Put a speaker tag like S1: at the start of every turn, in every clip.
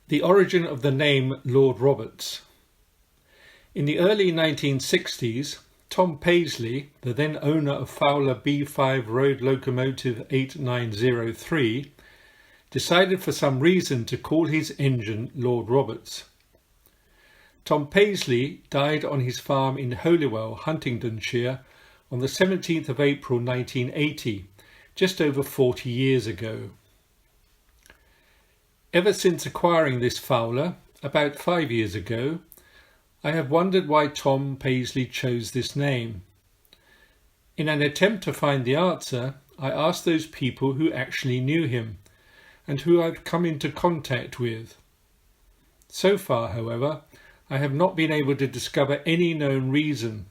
S1: The origin of the name Lord Roberts. In the early 1960s, Tom Paisley, the then owner of Fowler B5 Road Locomotive 8903, decided for some reason to call his engine Lord Roberts. Tom Paisley died on his farm in Holywell, Huntingdonshire, on the 17th of April 1980, just over 40 years ago. Ever since acquiring this Fowler, about 5 years ago, I have wondered why Tom Paisley chose this name. In an attempt to find the answer, I asked those people who actually knew him and who I've come into contact with. So far, however, I have not been able to discover any known reason.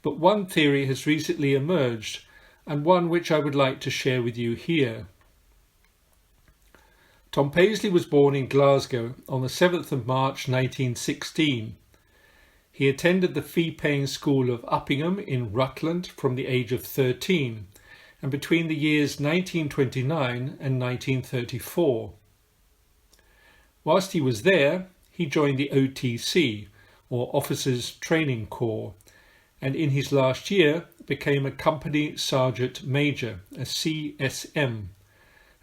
S1: But one theory has recently emerged, and one which I would like to share with you here. Tom Paisley was born in Glasgow on the 7th of March 1916. He attended the fee-paying school of Uppingham in Rutland from the age of 13 and between the years 1929 and 1934. Whilst he was there, he joined the OTC, or Officers Training Corps, and in his last year became a Company Sergeant Major, a CSM,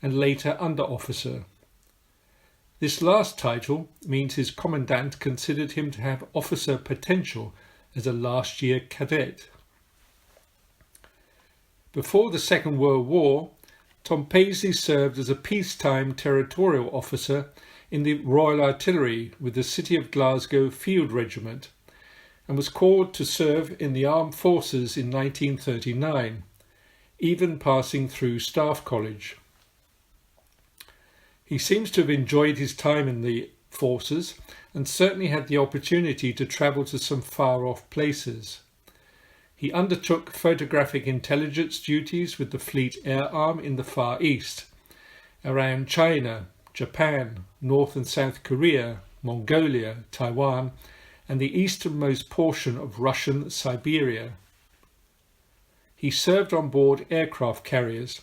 S1: and later Under Officer. This last title means his commandant considered him to have officer potential as a last-year cadet. Before the Second World War, Tom Paisley served as a peacetime territorial officer in the Royal Artillery with the City of Glasgow Field Regiment and was called to serve in the Armed Forces in 1939, even passing through Staff College. He seems to have enjoyed his time in the forces and certainly had the opportunity to travel to some far-off places. He undertook photographic intelligence duties with the Fleet Air Arm in the Far East, around China, Japan, North and South Korea, Mongolia, Taiwan, and the easternmost portion of Russian Siberia. He served on board aircraft carriers,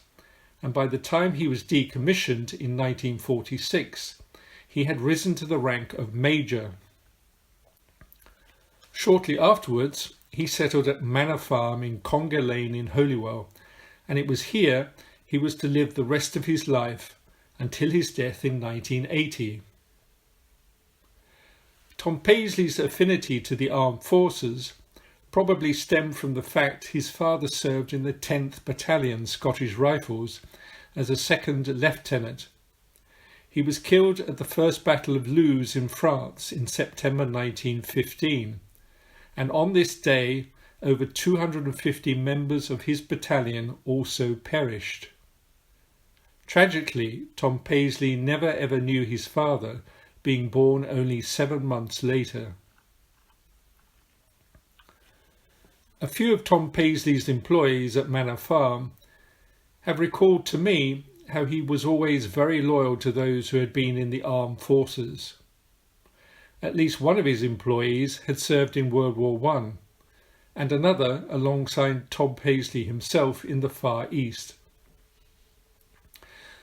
S1: and by the time he was decommissioned in 1946, he had risen to the rank of Major. Shortly afterwards, he settled at Manor Farm in Conger Lane in Holywell, and it was here he was to live the rest of his life until his death in 1980. Tom Paisley's affinity to the armed forces probably stemmed from the fact his father served in the 10th Battalion Scottish Rifles as a second lieutenant. He was killed at the First Battle of Loos in France in September 1915, and on this day over 250 members of his battalion also perished. Tragically, Tom Paisley never ever knew his father, being born only 7 months later. A few of Tom Paisley's employees at Manor Farm have recalled to me how he was always very loyal to those who had been in the armed forces. At least one of his employees had served in World War I, and another alongside Tom Paisley himself in the Far East.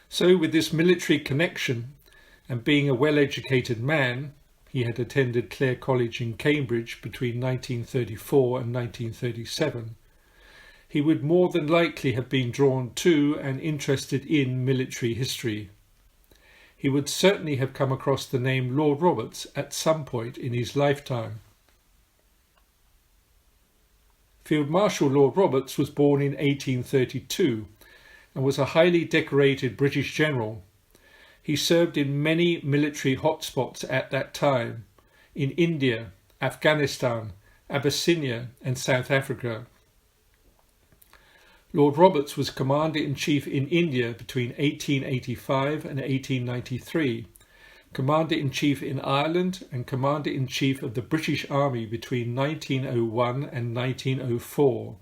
S1: So with this military connection, and being a well-educated man, he had attended Clare College in Cambridge between 1934 and 1937, he would more than likely have been drawn to and interested in military history. He would certainly have come across the name Lord Roberts at some point in his lifetime. Field Marshal Lord Roberts was born in 1832 and was a highly decorated British general. He served in many military hotspots at that time, in India, Afghanistan, Abyssinia and South Africa. Lord Roberts was Commander-in-Chief in India between 1885 and 1893, Commander-in-Chief in Ireland and Commander-in-Chief of the British Army between 1901 and 1904.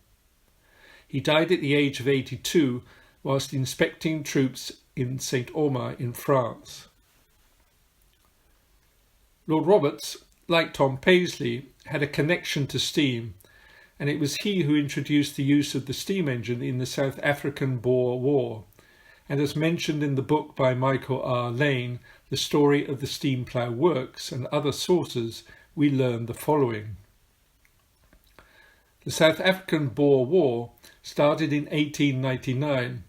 S1: He died at the age of 82 whilst inspecting troops in St. Omer in France. Lord Roberts, like Tom Paisley, had a connection to steam, and it was he who introduced the use of the steam engine in the South African Boer War, and as mentioned in the book by Michael R. Lane, The Story of the Steam Plough Works, and other sources, we learn the following. The South African Boer War started in 1899,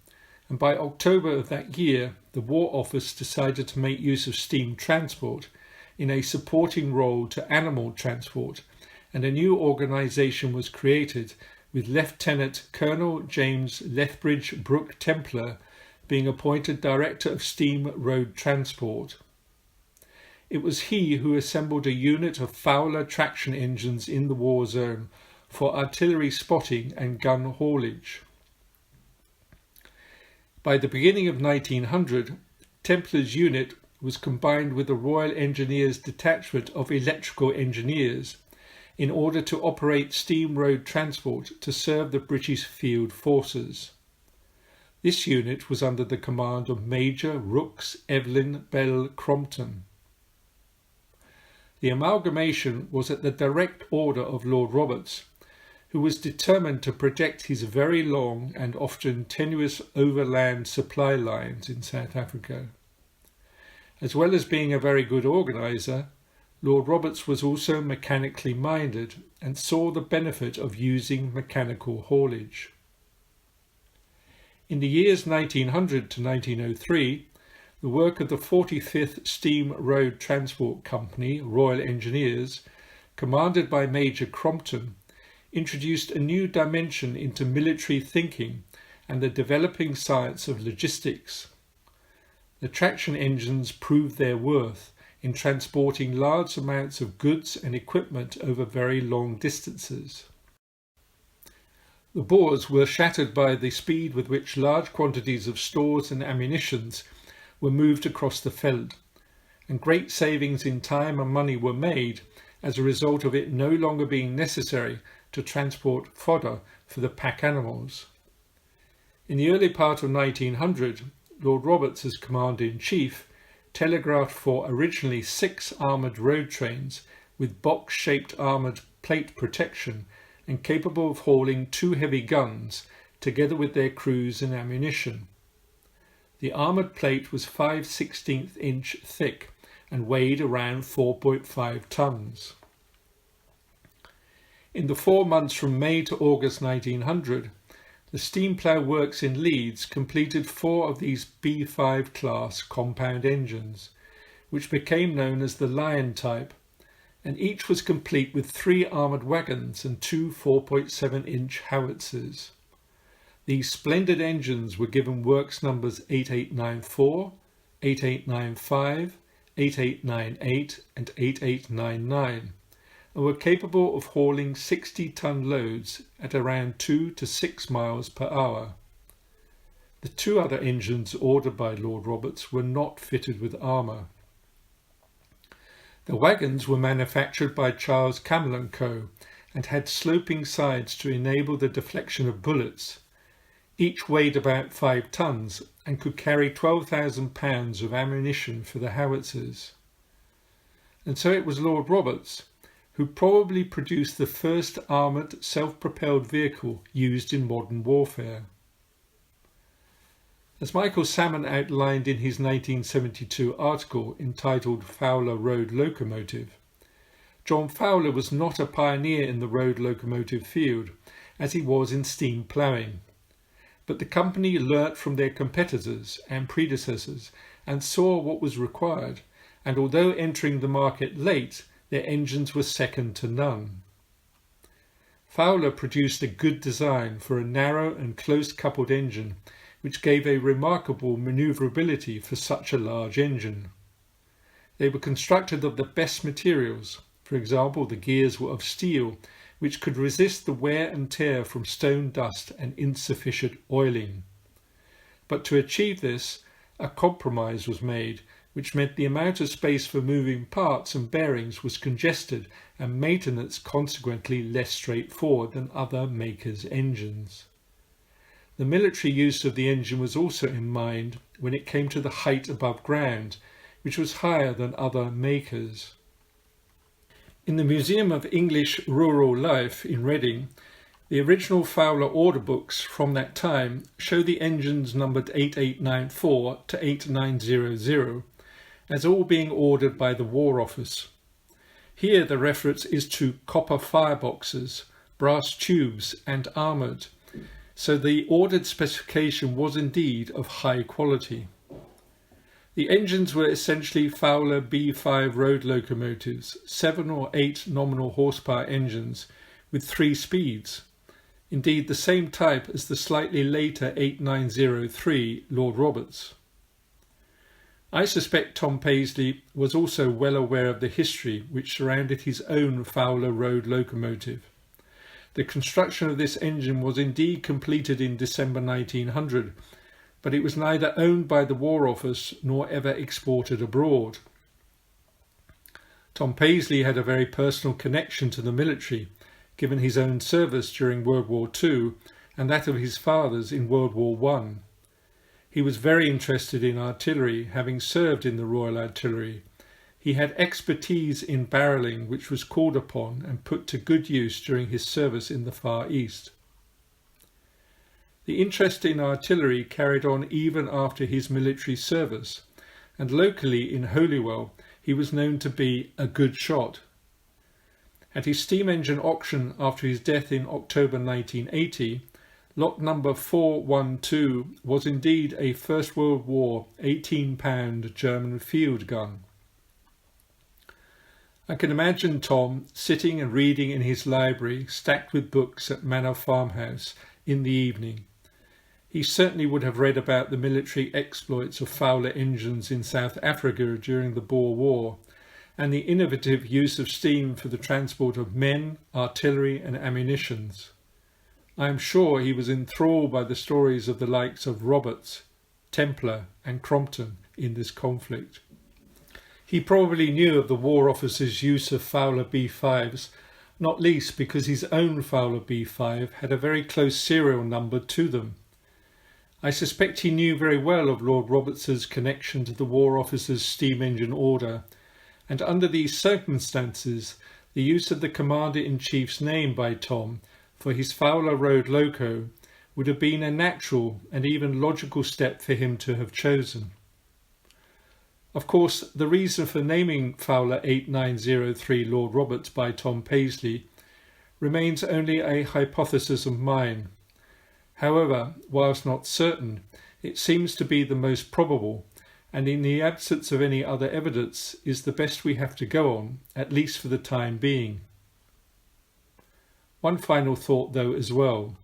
S1: and by October of that year, the War Office decided to make use of steam transport in a supporting role to animal transport, and a new organisation was created with Lieutenant Colonel James Lethbridge Brooke Templar being appointed Director of Steam Road Transport. It was he who assembled a unit of Fowler traction engines in the war zone for artillery spotting and gun haulage. By the beginning of 1900, Templar's unit was combined with the Royal Engineers Detachment of Electrical Engineers in order to operate steam road transport to serve the British field forces. This unit was under the command of Major Rooks Evelyn Bell Crompton. The amalgamation was at the direct order of Lord Roberts, who was determined to protect his very long and often tenuous overland supply lines in South Africa. As well as being a very good organiser, Lord Roberts was also mechanically minded and saw the benefit of using mechanical haulage. In the years 1900 to 1903, the work of the 45th Steam Road Transport Company, Royal Engineers, commanded by Major Crompton, introduced a new dimension into military thinking and the developing science of logistics. The traction engines proved their worth in transporting large amounts of goods and equipment over very long distances. The Boers were shattered by the speed with which large quantities of stores and ammunitions were moved across the veld, and great savings in time and money were made as a result of it no longer being necessary to transport fodder for the pack animals. In the early part of 1900, Lord Roberts, as Commander-in-Chief, telegraphed for originally 6 armoured road trains with box-shaped armoured plate protection and capable of hauling 2 heavy guns together with their crews and ammunition. The armoured plate was 5/16 inch thick and weighed around 4.5 tons. In the 4 months from May to August 1900, the steam plough works in Leeds completed 4 of these B5 class compound engines, which became known as the Lion type, and each was complete with 3 armoured wagons and 2 4.7 inch howitzers. These splendid engines were given works numbers 8894, 8895, 8898 and 8899, and were capable of hauling 60-ton loads at around 2 to 6 miles per hour. The 2 other engines ordered by Lord Roberts were not fitted with armour. The wagons were manufactured by Charles Camel & Co. and had sloping sides to enable the deflection of bullets. Each weighed about 5 tons and could carry 12,000 pounds of ammunition for the howitzers. And so it was Lord Roberts who probably produced the first armoured self-propelled vehicle used in modern warfare. As Michael Salmon outlined in his 1972 article entitled Fowler Road Locomotive, John Fowler was not a pioneer in the road locomotive field as he was in steam ploughing, but the company learnt from their competitors and predecessors and saw what was required, and although entering the market late, their engines were second to none. Fowler produced a good design for a narrow and close-coupled engine, which gave a remarkable manoeuvrability for such a large engine. They were constructed of the best materials. For example, the gears were of steel, which could resist the wear and tear from stone dust and insufficient oiling. But to achieve this, a compromise was made, which meant the amount of space for moving parts and bearings was congested and maintenance consequently less straightforward than other makers' engines. The military use of the engine was also in mind when it came to the height above ground, which was higher than other makers. In the Museum of English Rural Life in Reading, The original Fowler order books from that time show the engines numbered 8894 to 8900 as all being ordered by the War Office. Here the reference is to copper fireboxes, brass tubes and armoured, so the ordered specification was indeed of high quality. The engines were essentially Fowler B5 road locomotives, 7 or 8 nominal horsepower engines with 3 speeds, indeed the same type as the slightly later 8903 Lord Roberts. I suspect Tom Paisley was also well aware of the history which surrounded his own Fowler Road locomotive. The construction of this engine was indeed completed in December 1900, but it was neither owned by the War Office nor ever exported abroad. Tom Paisley had a very personal connection to the military, given his own service during World War II and that of his father's in World War I. He was very interested in artillery, having served in the Royal Artillery. He had expertise in barrelling which was called upon and put to good use during his service in the Far East. The interest in artillery carried on even after his military service, and locally in Holywell he was known to be a good shot. At his steam engine auction after his death in October 1980, lot number 412 was indeed a First World War 18-pound German field gun. I can imagine Tom sitting and reading in his library stacked with books at Manor Farmhouse in the evening. He certainly would have read about the military exploits of Fowler engines in South Africa during the Boer War and the innovative use of steam for the transport of men, artillery and ammunitions. I am sure he was enthralled by the stories of the likes of Roberts, Templar and Crompton in this conflict. He probably knew of the War Office's use of Fowler B5s, not least because his own Fowler B5 had a very close serial number to them. I suspect he knew very well of Lord Roberts's connection to the War Office's steam engine order, and under these circumstances the use of the Commander-in-Chief's name by Tom for his Fowler Road Loco would have been a natural and even logical step for him to have chosen. Of course, the reason for naming Fowler 8903 Lord Roberts by Tom Paisley remains only a hypothesis of mine. However, whilst not certain, it seems to be the most probable, and in the absence of any other evidence is the best we have to go on, at least for the time being. One final thought though as well.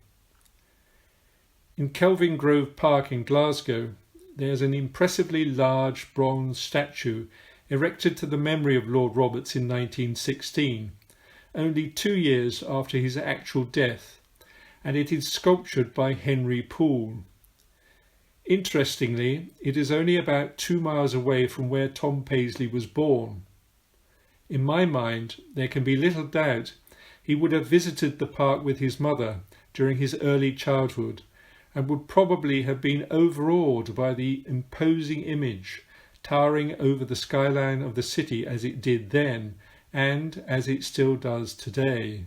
S1: In Kelvin Grove Park in Glasgow, there's an impressively large bronze statue erected to the memory of Lord Roberts in 1916, only 2 years after his actual death, and it is sculptured by Henry Poole. Interestingly, it is only about 2 miles away from where Tom Paisley was born. In my mind, there can be little doubt he would have visited the park with his mother during his early childhood and would probably have been overawed by the imposing image towering over the skyline of the city as it did then and as it still does today.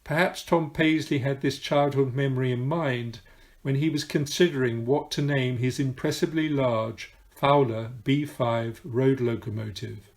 S1: Perhaps Tom Paisley had this childhood memory in mind when he was considering what to name his impressively large Fowler B5 road locomotive.